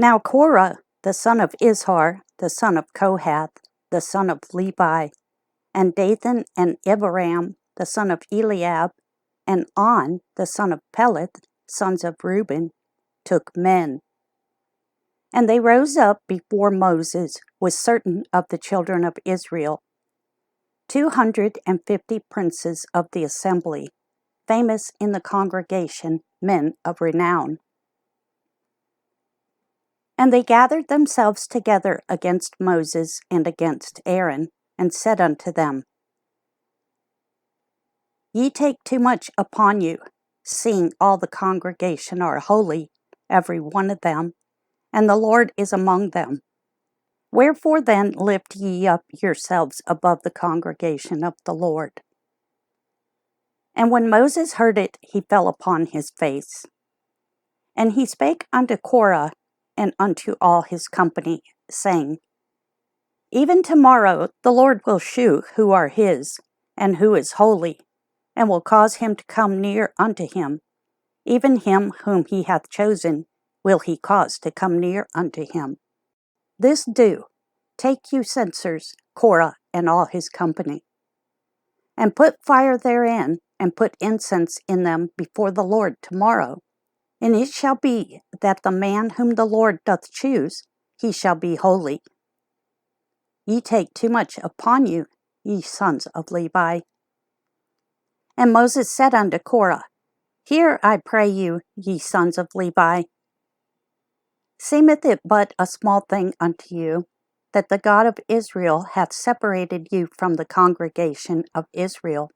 Now Korah, the son of Izhar, the son of Kohath, the son of Levi, and Dathan and Abiram, the son of Eliab, and On, the son of Peleth, sons of Reuben, took men. And they rose up before Moses with certain of the children of Israel, 250 princes of the assembly, famous in the congregation, men of renown. And they gathered themselves together against Moses and against Aaron, and said unto them, Ye take too much upon you, seeing all the congregation are holy, every one of them, and the Lord is among them. Wherefore then lift ye up yourselves above the congregation of the Lord. And when Moses heard it, he fell upon his face. And he spake unto Korah and unto all his company, saying, Even tomorrow the Lord will shew who are his, and who is holy, and will cause him to come near unto him. Even him whom he hath chosen will he cause to come near unto him. This do, take you censers, Korah and all his company, and put fire therein, and put incense in them before the Lord tomorrow. And it shall be that the man whom the Lord doth choose, he shall be holy. Ye take too much upon you, ye sons of Levi. And Moses said unto Korah, Hear, I pray you, ye sons of Levi. Seemeth it but a small thing unto you, that the God of Israel hath separated you from the congregation of Israel,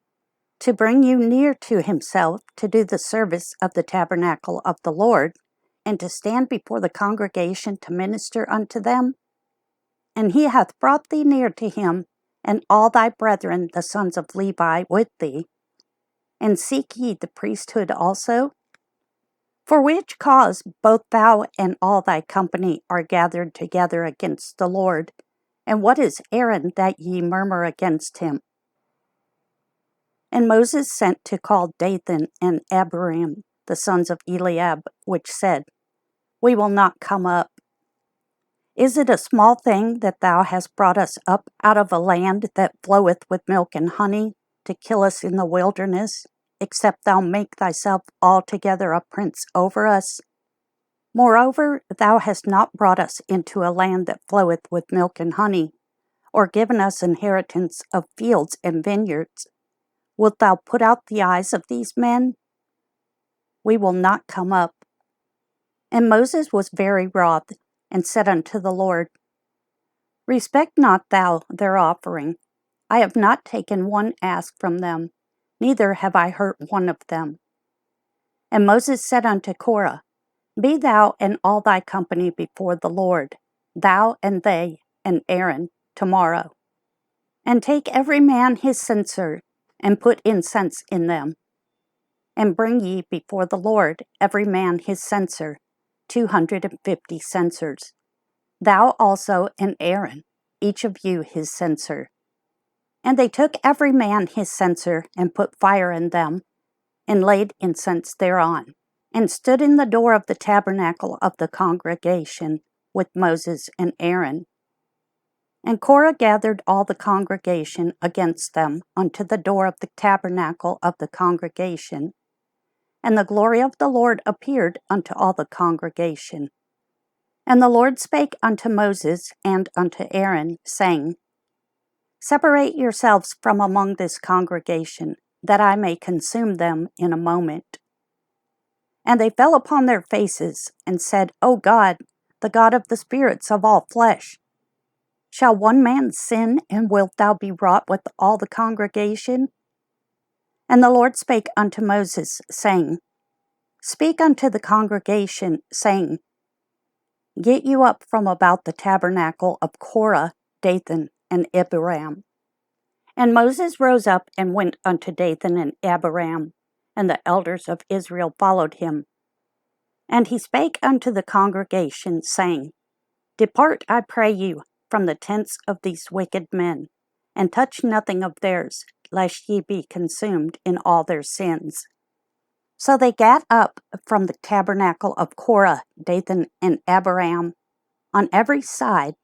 to bring you near to himself, to do the service of the tabernacle of the Lord, and to stand before the congregation to minister unto them? And he hath brought thee near to him, and all thy brethren, the sons of Levi, with thee. And seek ye the priesthood also? For which cause both thou and all thy company are gathered together against the Lord. And what is Aaron that ye murmur against him? And Moses sent to call Dathan and Abiram, the sons of Eliab, which said, We will not come up. Is it a small thing that thou hast brought us up out of a land that floweth with milk and honey, to kill us in the wilderness, except thou make thyself altogether a prince over us? Moreover, thou hast not brought us into a land that floweth with milk and honey, or given us inheritance of fields and vineyards. Wilt thou put out the eyes of these men? We will not come up. And Moses was very wroth, and said unto the Lord, Respect not thou their offering. I have not taken one ass from them, neither have I hurt one of them. And Moses said unto Korah, Be thou and all thy company before the Lord, thou and they and Aaron, tomorrow. And take every man his censer, and put incense in them. And bring ye before the Lord every man his censer, 250 censers. Thou also and Aaron, each of you his censer. And they took every man his censer, and put fire in them, and laid incense thereon, and stood in the door of the tabernacle of the congregation with Moses and Aaron. And Korah gathered all the congregation against them unto the door of the tabernacle of the congregation. And the glory of the Lord appeared unto all the congregation. And the Lord spake unto Moses and unto Aaron, saying, Separate yourselves from among this congregation, that I may consume them in a moment. And they fell upon their faces, and said, O God, the God of the spirits of all flesh, shall one man sin, and wilt thou be wroth with all the congregation? And the Lord spake unto Moses, saying, Speak unto the congregation, saying, Get you up from about the tabernacle of Korah, Dathan, and Abiram. And Moses rose up and went unto Dathan and Abiram, and the elders of Israel followed him. And he spake unto the congregation, saying, Depart, I pray you, from the tents of these wicked men, and touch nothing of theirs, lest ye be consumed in all their sins. So they gat up from the tabernacle of Korah, Dathan, and Abiram on every side.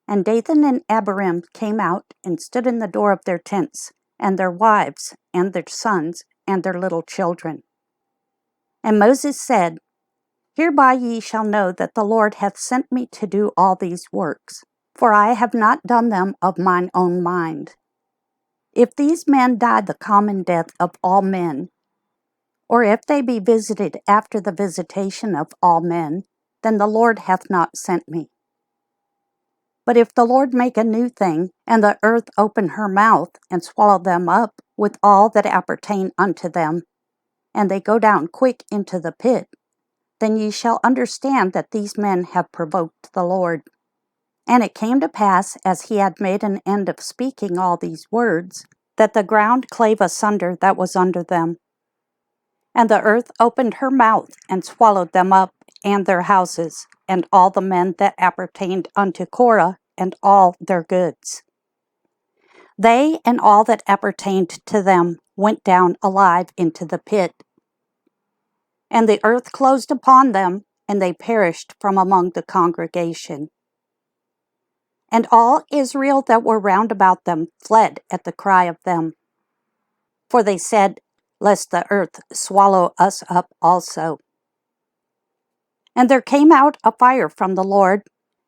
And Dathan and Abiram came out and stood in the door of their tents, and their wives, and their sons, and their little children. And Moses said, Hereby ye shall know that the Lord hath sent me to do all these works, for I have not done them of mine own mind. If these men die the common death of all men, or if they be visited after the visitation of all men, then the Lord hath not sent me. But if the Lord make a new thing, and the earth open her mouth, and swallow them up with all that appertain unto them, and they go down quick into the pit, then ye shall understand that these men have provoked the Lord. And it came to pass, as he had made an end of speaking all these words, that the ground clave asunder that was under them. And the earth opened her mouth, and swallowed them up, and their houses, and all the men that appertained unto Korah, and all their goods. They and all that appertained to them went down alive into the pit. And the earth closed upon them, and they perished from among the congregation. And all Israel that were round about them fled at the cry of them. For they said, Lest the earth swallow us up also. And there came out a fire from the Lord,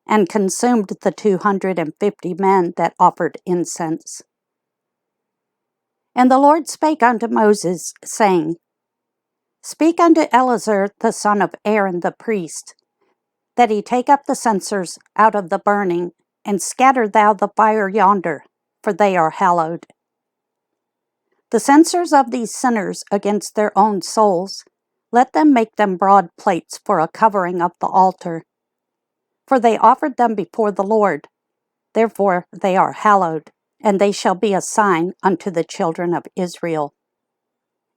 and consumed the 250 men that offered incense. And the Lord spake unto Moses, saying, Speak unto Eleazar the son of Aaron the priest, that he take up the censers out of the burning, and scatter thou the fire yonder, for they are hallowed. The censers of these sinners against their own souls, let them make them broad plates for a covering of the altar. For they offered them before the Lord, therefore they are hallowed, and they shall be a sign unto the children of Israel.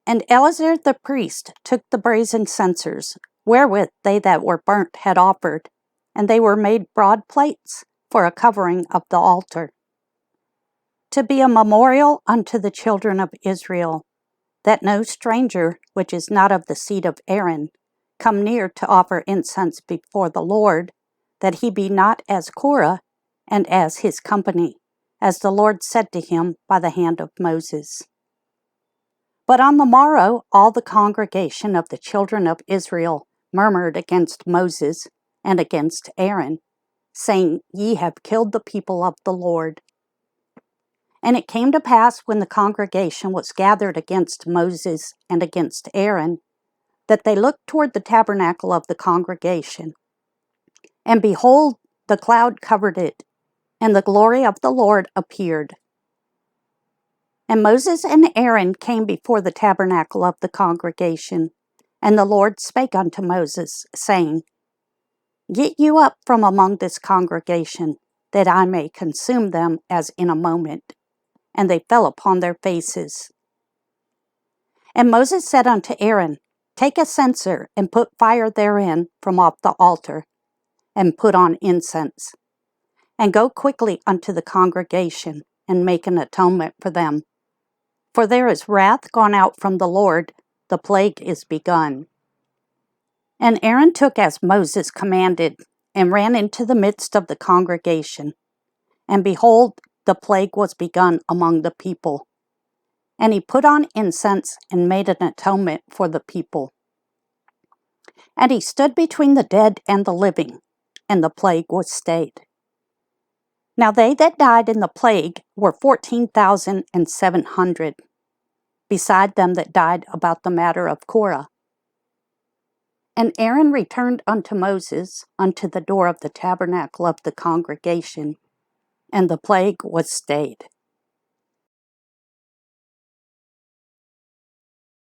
And Eleazar the priest took the brazen censers, wherewith they that were burnt had offered, and they were made broad plates for a covering of the altar, to be a memorial unto the children of Israel, that no stranger, which is not of the seed of Aaron, come near to offer incense before the Lord, that he be not as Korah, and as his company, as the Lord said to him by the hand of Moses. But on the morrow all the congregation of the children of Israel murmured against Moses and against Aaron, saying, Ye have killed the people of the Lord. And it came to pass, when the congregation was gathered against Moses and against Aaron, that they looked toward the tabernacle of the congregation. And behold, the cloud covered it, and the glory of the Lord appeared. And Moses and Aaron came before the tabernacle of the congregation, and the Lord spake unto Moses, saying, Get you up from among this congregation, that I may consume them as in a moment. And they fell upon their faces. And Moses said unto Aaron, Take a censer, and put fire therein from off the altar, and put on incense. And go quickly unto the congregation, and make an atonement for them. For there is wrath gone out from the Lord, the plague is begun. And Aaron took as Moses commanded, and ran into the midst of the congregation. And behold, the plague was begun among the people. And he put on incense, and made an atonement for the people. And he stood between the dead and the living, and the plague was stayed. Now they that died in the plague were 14,700, beside them that died about the matter of Korah. And Aaron returned unto Moses unto the door of the tabernacle of the congregation, and the plague was stayed.